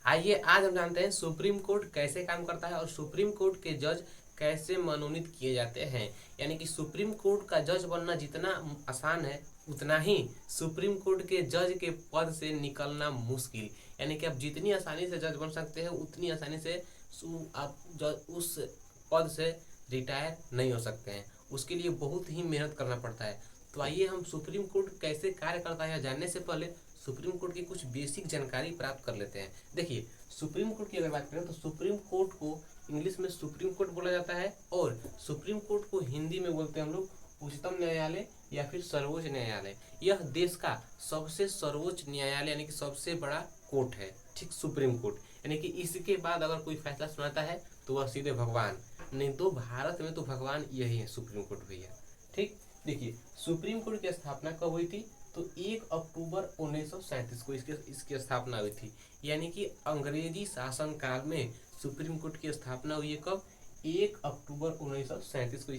आइए आज हम जानते हैं सुप्रीम कोर्ट कैसे काम करता है और सुप्रीम कोर्ट के जज कैसे मनोनीत किए जाते हैं। यानी कि सुप्रीम कोर्ट का जज बनना जितना आसान है उतना ही सुप्रीम कोर्ट के जज के पद से निकलना मुश्किल। यानी कि आप जितनी आसानी से जज बन सकते हैं उतनी आसानी से आप उस पद से रिटायर नहीं हो सकते हैं। उसके लिए बहुत ही मेहनत करना पड़ता है। तो आइए हम सुप्रीम कोर्ट कैसे कार्य करता है जानने से पहले सुप्रीम कोर्ट की कुछ बेसिक जानकारी प्राप्त कर लेते हैं। देखिए, सुप्रीम कोर्ट की अगर बात करें तो सुप्रीम कोर्ट को इंग्लिश में सुप्रीम कोर्ट बोला जाता है और सुप्रीम कोर्ट को हिंदी में बोलते हैं हम लोग उच्चतम न्यायालय या फिर सर्वोच्च न्यायालय। यह देश का सबसे सर्वोच्च न्यायालय यानी कि सबसे बड़ा कोर्ट है, ठीक, सुप्रीम कोर्ट। यानी कि इसके बाद अगर कोई फैसला सुनाता है तो वह सीधे भगवान, नहीं तो भारत में तो भगवान यही है सुप्रीम कोर्ट भैया, ठीक। देखिए, सुप्रीम कोर्ट की स्थापना कब हुई थी? तो 1 अक्टूबर 1937 को इसकी स्थापना हुई थी। यानी कि अंग्रेजी शासन काल में सुप्रीम कोर्ट की स्थापना हुई है कब? 1 अक्टूबर 1937 को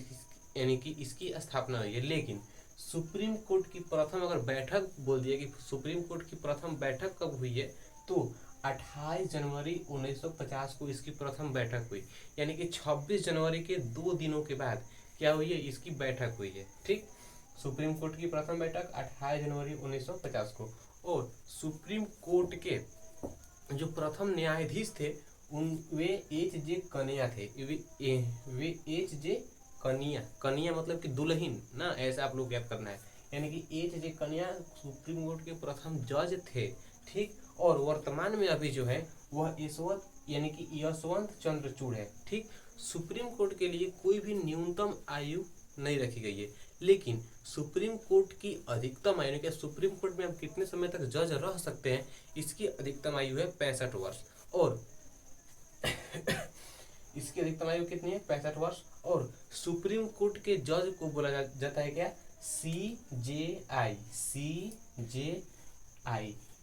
यानी कि इसकी स्थापना हुई है। लेकिन सुप्रीम कोर्ट की प्रथम अगर बैठक बोल दिया कि सुप्रीम कोर्ट की प्रथम बैठक कब हुई है तो 28 जनवरी 1950 को इसकी प्रथम बैठक हुई। यानी कि 26 जनवरी के 2 दिनों के बाद क्या हुई है? इसकी बैठक हुई है, ठीक। सुप्रीम कोर्ट की प्रथम बैठक 28 जनवरी 1950 को। और सुप्रीम कोर्ट के जो प्रथम न्यायाधीश थे वे एच.जे. कनिया थे। वे एच.जे. कनिया मतलब कि दुल्हन ना, ऐसा आप लोग याद करना है। यानी कि एच.जे. कनिया सुप्रीम कोर्ट के प्रथम जज थे, ठीक। और वर्तमान में अभी जो है वह यशवंत चंद्रचूड़ है, ठीक। सुप्रीम कोर्ट के लिए कोई भी न्यूनतम आयु नहीं रखी गई है, लेकिन सुप्रीम कोर्ट की अधिकतम आयु कि सुप्रीम कोर्ट में हम कितने समय तक जज रह सकते हैं इसकी अधिकतम आयु है 65 वर्ष। और इसकी अधिकतम आयु कितनी है? 65 वर्ष। और सुप्रीम कोर्ट के जज को बोला जाता है क्या? CJI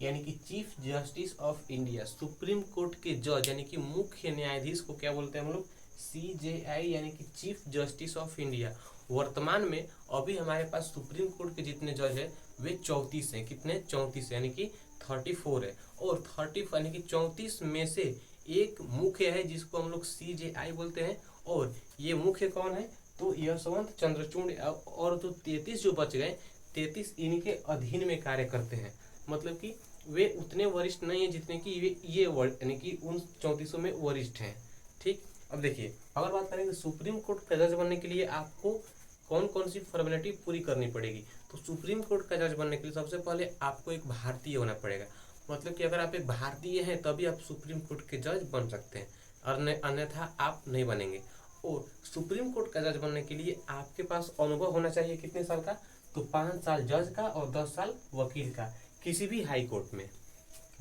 यानी कि chief justice of India. Supreme court के जज यानी कि मुख्य न्यायाधीश को क्या बोलते हैं हम लोग? CJI यानी कि चीफ जस्टिस ऑफ इंडिया। वर्तमान में अभी हमारे पास सुप्रीम कोर्ट के जितने जज है वे 34 हैं। कितने? 34 यानी कि 34 है। और 30 यानी कि 34 में से एक मुख्य है जिसको हम लोग CJI बोलते हैं। और ये मुख्य कौन है? तो यशवंत चंद्रचूड़। और तो 33 जो बच गए 33 इनके अधीन में कार्य करते हैं। मतलब कि वे उतने वरिष्ठ नहीं है जितने कि ये यानी कि उन 34 में वरिष्ठ हैं, ठीक। अब देखिए, अगर बात करें कि सुप्रीम कोर्ट का जज बनने के लिए आपको कौन कौन सी फॉर्मेलिटी पूरी करनी पड़ेगी, तो सुप्रीम कोर्ट का जज बनने के लिए सबसे पहले आपको एक भारतीय होना पड़ेगा। मतलब कि अगर आप एक भारतीय हैं तभी आप सुप्रीम कोर्ट के जज बन सकते हैं, और अन्यथा आप नहीं बनेंगे। और सुप्रीम कोर्ट का जज बनने के लिए आपके पास अनुभव होना चाहिए कितने साल का? तो 5 साल जज का और 10 साल वकील का किसी भी हाई कोर्ट में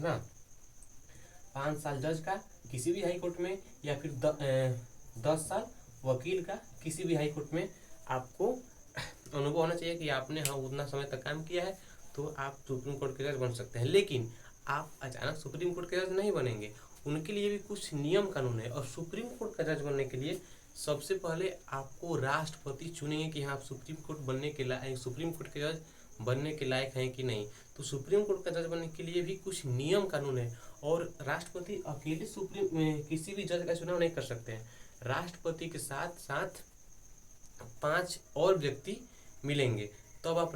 ना। 5 साल जज का किसी भी हाई कोर्ट में या फिर 10 साल वकील का किसी भी हाई कोर्ट में आपको अनुभव होना चाहिए कि आपने उतना समय तक काम किया है, तो आप सुप्रीम कोर्ट के जज बन सकते हैं। लेकिन आप अचानक सुप्रीम कोर्ट के जज नहीं बनेंगे, उनके लिए भी कुछ नियम कानून है। और सुप्रीम कोर्ट का जज बनने के लिए सबसे पहले आपको राष्ट्रपति चुनेंगे कि हाँ, आप सुप्रीम कोर्ट बनने के लायक, सुप्रीम कोर्ट के जज बनने के लायक हैं कि नहीं। तो सुप्रीम कोर्ट का जज बनने के लिए भी कुछ नियम कानून है। और राष्ट्रपति अकेले किसी भी जज का चुनाव नहीं कर सकते हैं। राष्ट्रपति के साथ साथ 5 और व्यक्ति मिलेंगे तब आप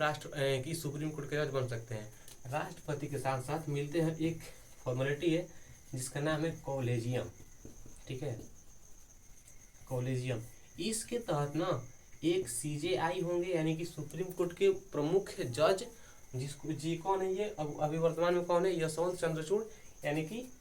सुप्रीम कोर्ट के जज बन सकते हैं। राष्ट्रपति के साथ साथ मिलते हैं, एक फॉर्मेलिटी है जिसका नाम है कॉलेजियम, ठीक है, कॉलेजियम। इसके तहत ना एक CJI होंगे यानी कि सुप्रीम कोर्ट के प्रमुख जज, जिसको जी कौन है ये अभी वर्तमान में कौन है? यशवंत चंद्रचूड़ यानी कि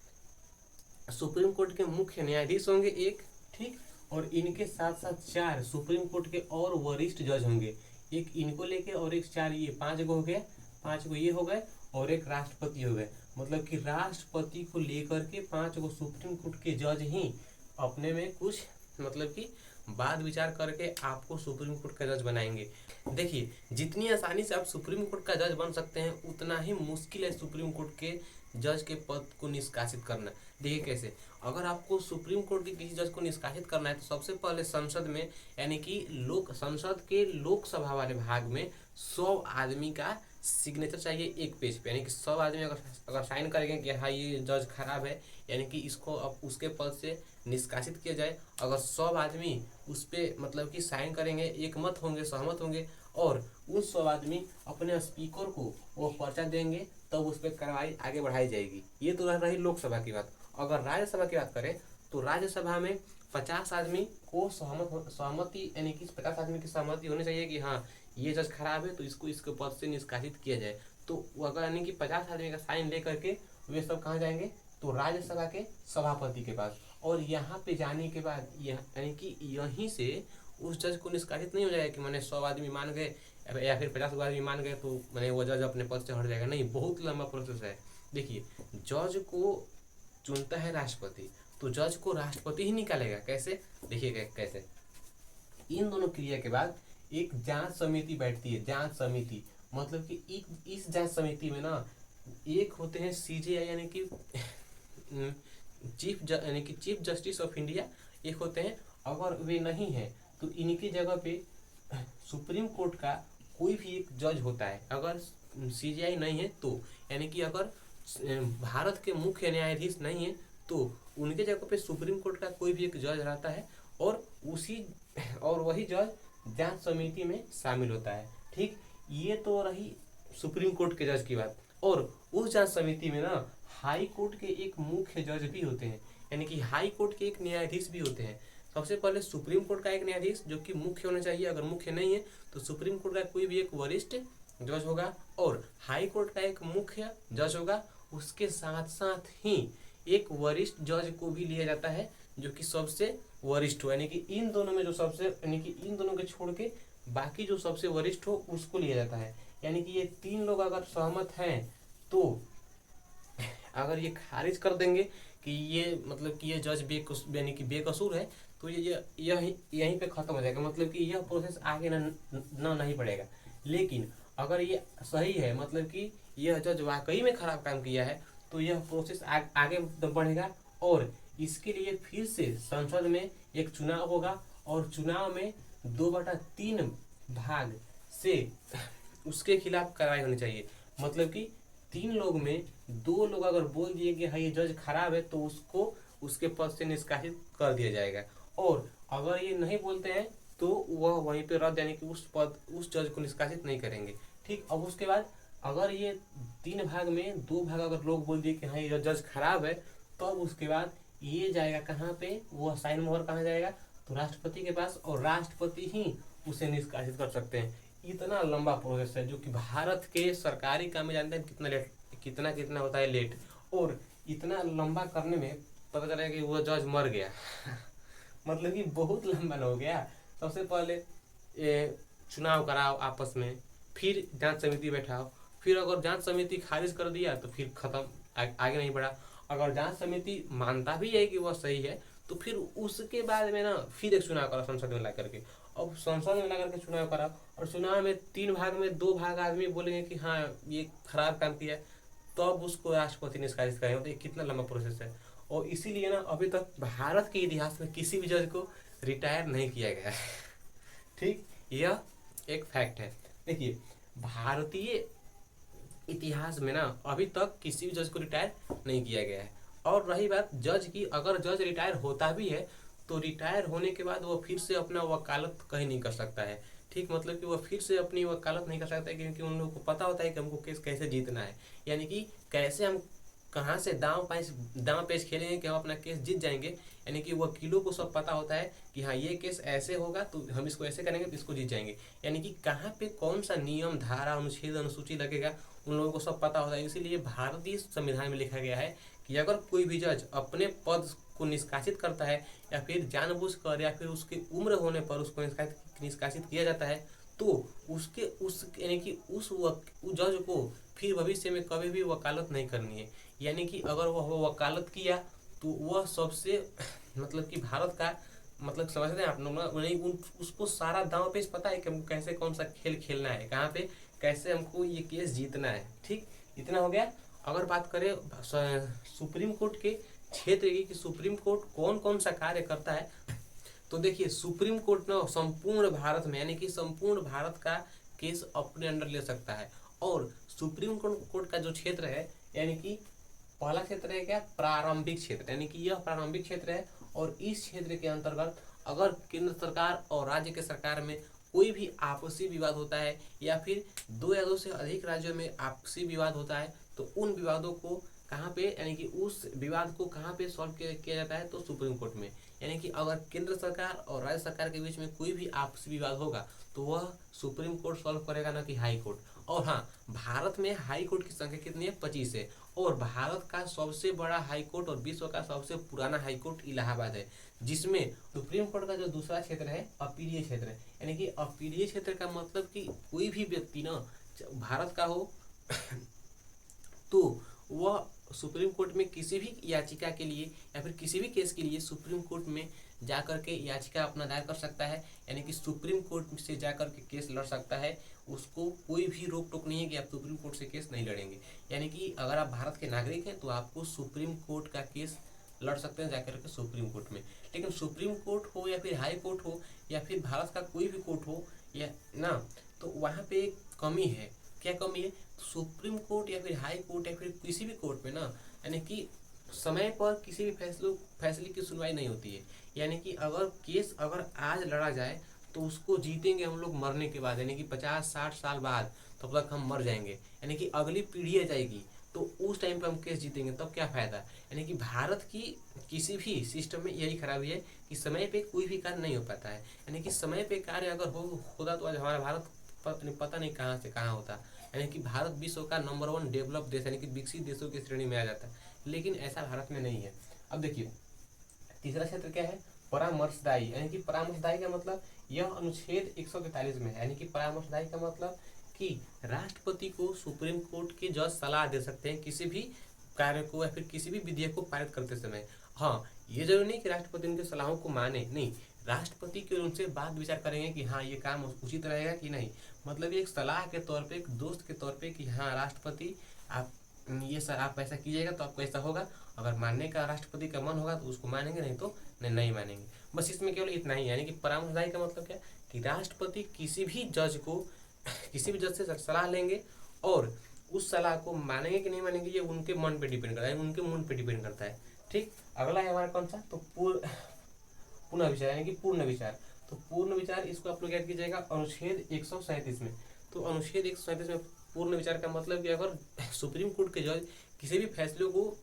सुप्रीम कोर्ट के मुख्य न्यायाधीश होंगे एक, ठीक। और इनके साथ साथ 4 सुप्रीम कोर्ट के और वरिष्ठ जज होंगे, एक इनको लेके और एक 4 ये 5 गो हो गए, 5 गो ये हो गए और एक राष्ट्रपति हो गए। मतलब कि राष्ट्रपति को लेकर के 5 गो सुप्रीम कोर्ट के जज ही अपने में कुछ मतलब कि बात विचार करके आपको सुप्रीम कोर्ट का जज बनाएंगे। देखिए, जितनी आसानी से आप सुप्रीम कोर्ट का जज बन सकते हैं उतना ही मुश्किल है सुप्रीम कोर्ट के जज के पद को निष्कासित करना। देखिए कैसे, अगर आपको सुप्रीम कोर्ट के किसी जज को निष्कासित करना है तो सबसे पहले संसद में यानी कि संसद के लोकसभा वाले भाग में 100 आदमी का सिग्नेचर चाहिए एक पेज पे, यानी कि 100 आदमी अगर साइन करेंगे कि हाँ ये जज खराब है, यानी कि इसको अब उसके पद से निष्कासित किया जाए। अगर 100 आदमी उस पर मतलब कि साइन करेंगे, एक मत होंगे, सहमत होंगे, और उन 100 आदमी अपने स्पीकर को वो पर्चा देंगे, तब उस पर कार्रवाई आगे बढ़ाई जाएगी। ये तो रही लोकसभा की बात। अगर राज्यसभा की बात करें तो राज्यसभा में 50 आदमी को सहमति, यानी कि 50 आदमी की सहमति होनी चाहिए कि हाँ ये जज खराब है, तो इसको इसके पद से निष्कासित किया जाए। तो अगर यानी कि 50 आदमी का साइन ले करके वे सब कहाँ जाएंगे, तो राज्यसभा के सभापति के पास। और यहाँ पे जाने के बाद यानी कि यहीं से उस जज को निष्कासित नहीं हो जाएगा कि मैंने 100 आदमी मान गए या फिर 50 आदमी मान गए तो मैंने वो जज अपने पद से हट जाएगा। नहीं, बहुत लंबा प्रोसेस है। देखिए, जज को चुनता है राष्ट्रपति, तो जज को राष्ट्रपति ही निकालेगा। कैसे, देखिए कैसे। इन दोनों क्रिया के बाद एक जांच समिति बैठती है। जांच समिति मतलब कि इस जांच समिति में ना एक होते हैं सीजेआई यानी कि चीफ जस्टिस ऑफ इंडिया, एक होते हैं। अगर वे नहीं है तो इनकी जगह पे सुप्रीम कोर्ट का कोई भी एक जज होता है। अगर सीजेआई नहीं है तो, यानी कि अगर भारत के मुख्य न्यायाधीश नहीं है तो उनके जगह पे सुप्रीम कोर्ट का कोई भी एक जज रहता है, और वही जज जांच समिति में शामिल होता है। ठीक, ये तो रही सुप्रीम कोर्ट के जज की बात। और उस जांच समिति में ना हाई कोर्ट के एक मुख्य जज भी होते हैं, यानी कि हाई कोर्ट के एक न्यायाधीश भी होते हैं। सबसे पहले सुप्रीम कोर्ट का एक न्यायाधीश जो कि मुख्य होना चाहिए, अगर मुख्य नहीं है तो सुप्रीम कोर्ट का कोई भी एक वरिष्ठ जज होगा, और हाई कोर्ट का एक मुख्य जज होगा। उसके साथ साथ ही एक वरिष्ठ जज को भी लिया जाता है जो कि सबसे वरिष्ठ हो, यानी कि इन दोनों में जो सबसे, यानी कि इन दोनों के छोड़ के बाकी जो सबसे वरिष्ठ हो उसको लिया जाता है। यानी कि ये 3 लोग अगर सहमत हैं तो अगर ये खारिज कर देंगे कि ये मतलब कि ये जज यानी कि बेकसूर है, तो ये यहीं पे खत्म हो जाएगा, मतलब कि यह प्रोसेस आगे नहीं बढ़ेगा। लेकिन अगर ये सही है, मतलब कि यह जज वाकई में खराब काम किया है, तो यह प्रोसेस आगे बढ़ेगा, और इसके लिए फिर से संसद में एक चुनाव होगा, और चुनाव में 2/3 भाग से उसके खिलाफ कार्रवाई होनी चाहिए। मतलब कि 3 लोग में 2 लोग अगर बोल दिए कि हाँ ये जज खराब है, तो उसको उसके पद से निष्कासित कर दिया जाएगा। और अगर ये नहीं बोलते हैं तो वह वहीं पे रद्द, यानी कि उस जज को निष्कासित नहीं करेंगे। ठीक, अब उसके बाद अगर ये 3 भाग में 2 भाग अगर लोग बोल दिए कि हाँ ये जज खराब है, तब तो उसके बाद ये जाएगा कहाँ पे, वह साइन मोहर कहाँ जाएगा, तो राष्ट्रपति के पास, और राष्ट्रपति ही उसे निष्कासित कर सकते हैं। इतना लंबा प्रोसेस है जो कि भारत के सरकारी काम में जानते हैं कितना होता है लेट, और इतना लंबा करने में पता चला कि वो जज मर गया मतलब कि बहुत लंबा हो गया। सबसे पहले चुनाव कराओ आपस में, फिर जांच समिति बैठाओ, फिर अगर जांच समिति खारिज कर दिया तो फिर खत्म, आगे नहीं बढ़ा। अगर जांच समिति मानता भी है कि वह सही है, तो फिर उसके बाद में ना फिर एक चुनाव करा संसद में ला करके। अब संसद में ला करके चुनाव करा, और चुनाव में 3 भाग में 2 भाग आदमी बोलेंगे कि हाँ ये खराब काम किया, तब उसको राष्ट्रपति निष्कासित करेंगे। तो ये कितना लंबा प्रोसेस है। और इसीलिए ना अभी तक भारत के इतिहास में किसी भी जज को रिटायर नहीं किया गया है ठीक, यह एक फैक्ट है। देखिए, भारतीय इतिहास में ना अभी तक किसी भी जज को रिटायर नहीं किया गया है। और रही बात जज की, अगर जज रिटायर होता भी है तो रिटायर होने के बाद वो फिर से अपना वकालत कहीं नहीं कर सकता है। ठीक, मतलब कि वह फिर से अपनी वकालत नहीं कर सकता है, क्योंकि उन लोगों को पता होता है कि हमको केस कैसे जीतना है, यानी कि कैसे हम कहाँ से दांव पेच खेलेंगे कि हम अपना केस जीत जाएंगे। यानी कि वकीलों को सब पता होता है कि हाँ ये केस ऐसे होगा तो हम इसको ऐसे करेंगे तो इसको जीत जाएंगे। यानी कि कहाँ पे कौन सा नियम, धारा, अनुच्छेद, अनुसूची लगेगा उन लोगों को सब पता होता है। इसीलिए भारतीय संविधान में लिखा गया है कि अगर कोई भी जज अपने पद को निष्कासित करता है, या फिर जानबूझकर या फिर उसकी उम्र होने पर उसको निष्कासित किया जाता है, तो यानी कि उस जज को फिर भविष्य में कभी भी वकालत नहीं करनी है। यानी कि अगर वह वकालत किया तो वह सबसे मतलब कि भारत का मतलब समझते हैं आप लोग, उसको सारा दांव पेच पता है कि हमको कैसे कौन सा खेल खेलना है, कहाँ पे कैसे हमको ये केस जीतना है। ठीक, इतना हो गया। अगर बात करें सुप्रीम कोर्ट के क्षेत्र की कि सुप्रीम कोर्ट कौन कौन सा कार्य करता है, तो देखिए सुप्रीम कोर्ट ना संपूर्ण भारत में, यानी कि संपूर्ण भारत का केस अपने अंडर ले सकता है। और सुप्रीम कोर्ट का जो क्षेत्र है यानी कि पहला क्षेत्र है क्या, प्रारंभिक क्षेत्र, यानी कि यह प्रारंभिक क्षेत्र है। और इस क्षेत्र के अंतर्गत अगर केंद्र सरकार और राज्य के सरकार में कोई भी आपसी विवाद होता है या फिर दो या दो से अधिक राज्यों में आपसी विवाद होता है तो उन विवादों को कहाँ पे, यानी कि उस विवाद को कहाँ पे सॉल्व किया जाता है, तो सुप्रीम कोर्ट में। यानी कि अगर केंद्र सरकार और राज्य सरकार के बीच में कोई भी आपसी विवाद होगा तो वह सुप्रीम कोर्ट सॉल्व करेगा, ना कि हाई कोर्ट। और हाँ, भारत में हाई कोर्ट की संख्या कितनी है, 25 है। और भारत का सबसे बड़ा हाई कोर्ट और विश्व का सबसे पुराना हाई कोर्ट इलाहाबाद है, जिसमें सुप्रीम कोर्ट का जो दूसरा क्षेत्र है अपीलीय क्षेत्र है। यानी कि अपीलीय क्षेत्र का मतलब कि कोई भी व्यक्ति ना भारत का हो तो वह सुप्रीम कोर्ट में किसी भी याचिका के लिए या फिर किसी भी केस के लिए सुप्रीम कोर्ट में जाकर के याचिका अपना दायर कर सकता है। यानी कि सुप्रीम कोर्ट से जाकर के केस लड़ सकता है, उसको कोई भी रोक टोक नहीं है कि आप सुप्रीम कोर्ट से केस नहीं लड़ेंगे। यानी कि अगर आप भारत के नागरिक हैं तो आपको सुप्रीम कोर्ट का केस लड़ सकते हैं जाकर के सुप्रीम कोर्ट में। लेकिन सुप्रीम कोर्ट हो या फिर हाई कोर्ट हो या फिर भारत का कोई भी कोर्ट हो या ना, तो वहाँ पे एक कमी है। क्या कमी है, सुप्रीम कोर्ट या फिर हाई कोर्ट या फिर किसी भी कोर्ट में ना, यानी कि समय पर किसी भी फैसले की सुनवाई नहीं होती है। यानी कि अगर केस अगर आज लड़ा जाए तो उसको जीतेंगे हम लोग मरने के बाद, यानी कि 50-60 साल बाद, तब तक हम मर जाएंगे। यानी कि अगली पीढ़ी आ जाएगी तो उस टाइम पे हम केस जीतेंगे, तब क्या फायदा। यानी कि भारत की किसी भी सिस्टम में यही खराबी है कि समय पे कोई भी कार्य नहीं हो पाता है। यानी कि समय पे कार्य अगर होता तो आज हमारा भारत पता नहीं कहाँ से कहाँ होता। यानी कि भारत विश्व का नंबर 1 डेवलप देश यानी कि विकसित देशों की श्रेणी में आ जाता है, लेकिन ऐसा भारत में नहीं है। अब देखिए तीसरा क्षेत्र क्या है, परामर्शदायी। यानी कि परामर्शदायी का मतलब यह अनुच्छेद 143 में है। यानी कि परामर्शदायी का मतलब कि राष्ट्रपति को सुप्रीम कोर्ट के जज सलाह दे सकते हैं किसी भी कार्य को या फिर किसी भी विधेयक को पारित करते समय। हाँ, ये जरूरी नहीं कि राष्ट्रपति उनके सलाहों को माने, नहीं, राष्ट्रपति के उनसे बात विचार करेंगे कि हाँ ये काम उचित रहेगा कि नहीं। मतलब ये एक सलाह के तौर पे, एक दोस्त के तौर पे कि हाँ राष्ट्रपति आप ये सर आप ऐसा कीजिएगा तो आपको ऐसा होगा। अगर मानने का राष्ट्रपति का मन होगा तो उसको मानेंगे, नहीं तो नहीं मानेंगे। बस इसमें केवल इतना ही है। यानी कि परामर्शदायी का मतलब क्या, कि राष्ट्रपति किसी भी जज से सलाह लेंगे और उस सलाह को मानेंगे कि नहीं मानेंगे ये उनके मन पे डिपेंड करता है, उनके मन पे डिपेंड करता है। ठीक, अगला है हमारा कौन सा, तो पुनः विचार, यानी कि पूर्ण विचार। तो पूर्ण विचार इसको आप लोग याद कीजिएगा अनुच्छेद 137 में। तो अनुच्छेद 137 में पूर्ण विचार का मतलब कि अगर सुप्रीम कोर्ट के जज किसी भी फैसले को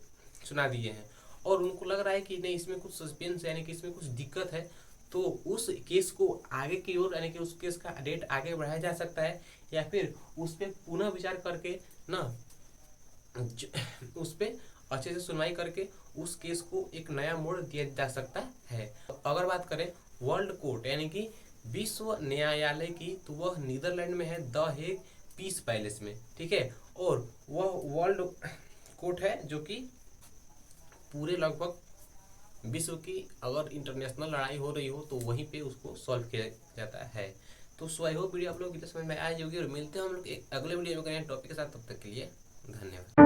सुना दिए हैं और उनको लग रहा है कि नहीं इसमें कुछ सस्पेंस है, यानी कि इसमें कुछ दिक्कत है, तो उस केस को आगे की ओर, यानी कि उस केस का डेट आगे बढ़ाया जा सकता है या फिर उस पर पुनः विचार करके ना उस पर अच्छे से सुनवाई करके उस केस को एक नया मोड़ दिया जा सकता है। अगर बात करें वर्ल्ड कोर्ट यानी कि विश्व न्यायालय की, तो वह नीदरलैंड में है, द हेग पीस पैलेस में। ठीक है, और वह वर्ल्ड कोर्ट है जो कि पूरे लगभग विश्व की अगर इंटरनेशनल लड़ाई हो रही हो तो वहीं पे उसको सॉल्व किया जाता है। तो सो आई होप वीडियो आप लोग समझ में आए होगी और मिलते हैं हम लोग एक अगले वीडियो में टॉपिक के साथ। तब तक के लिए धन्यवाद।